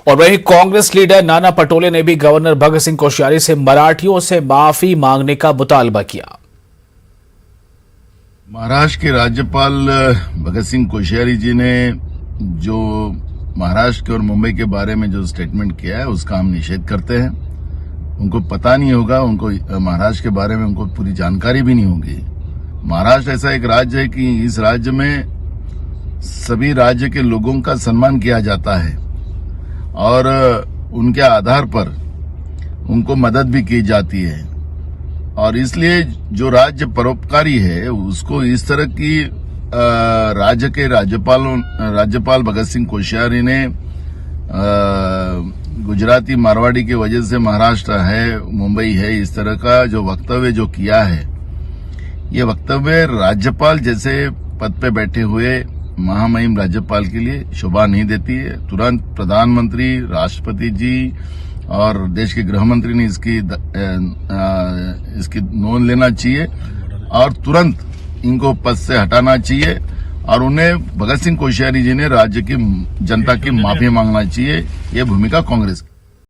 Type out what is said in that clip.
और वहीं कांग्रेस लीडर नाना पटोले ने भी गवर्नर भगत सिंह कोश्यारी से मराठियों से माफी मांगने का मुतालबा किया। महाराष्ट्र के राज्यपाल भगत सिंह कोश्यारी जी ने जो महाराष्ट्र के और मुंबई के बारे में जो स्टेटमेंट किया है उसका हम निषेध करते हैं। उनको पता नहीं होगा, उनको महाराष्ट्र के बारे में उनको पूरी जानकारी भी नहीं होगी। महाराष्ट्र ऐसा एक राज्य है कि इस राज्य में सभी राज्य के लोगों का सम्मान किया जाता है और उनके आधार पर उनको मदद भी की जाती है और इसलिए जो राज्य परोपकारी है उसको इस तरह की राज्य के राज्यपाल भगत सिंह कोश्यारी ने गुजराती मारवाड़ी की वजह से महाराष्ट्र है, मुंबई है, इस तरह का जो वक्तव्य जो किया है, ये वक्तव्य राज्यपाल जैसे पद पे बैठे हुए महामहिम राज्यपाल के लिए शोभा नहीं देती है। तुरंत प्रधानमंत्री, राष्ट्रपति जी और देश के गृह मंत्री ने इसकी नोंद लेना चाहिए और तुरंत इनको पद से हटाना चाहिए और उन्हें भगत सिंह कोश्यारी जी ने राज्य की जनता की माफी मांगना चाहिए। ये भूमिका कांग्रेस की।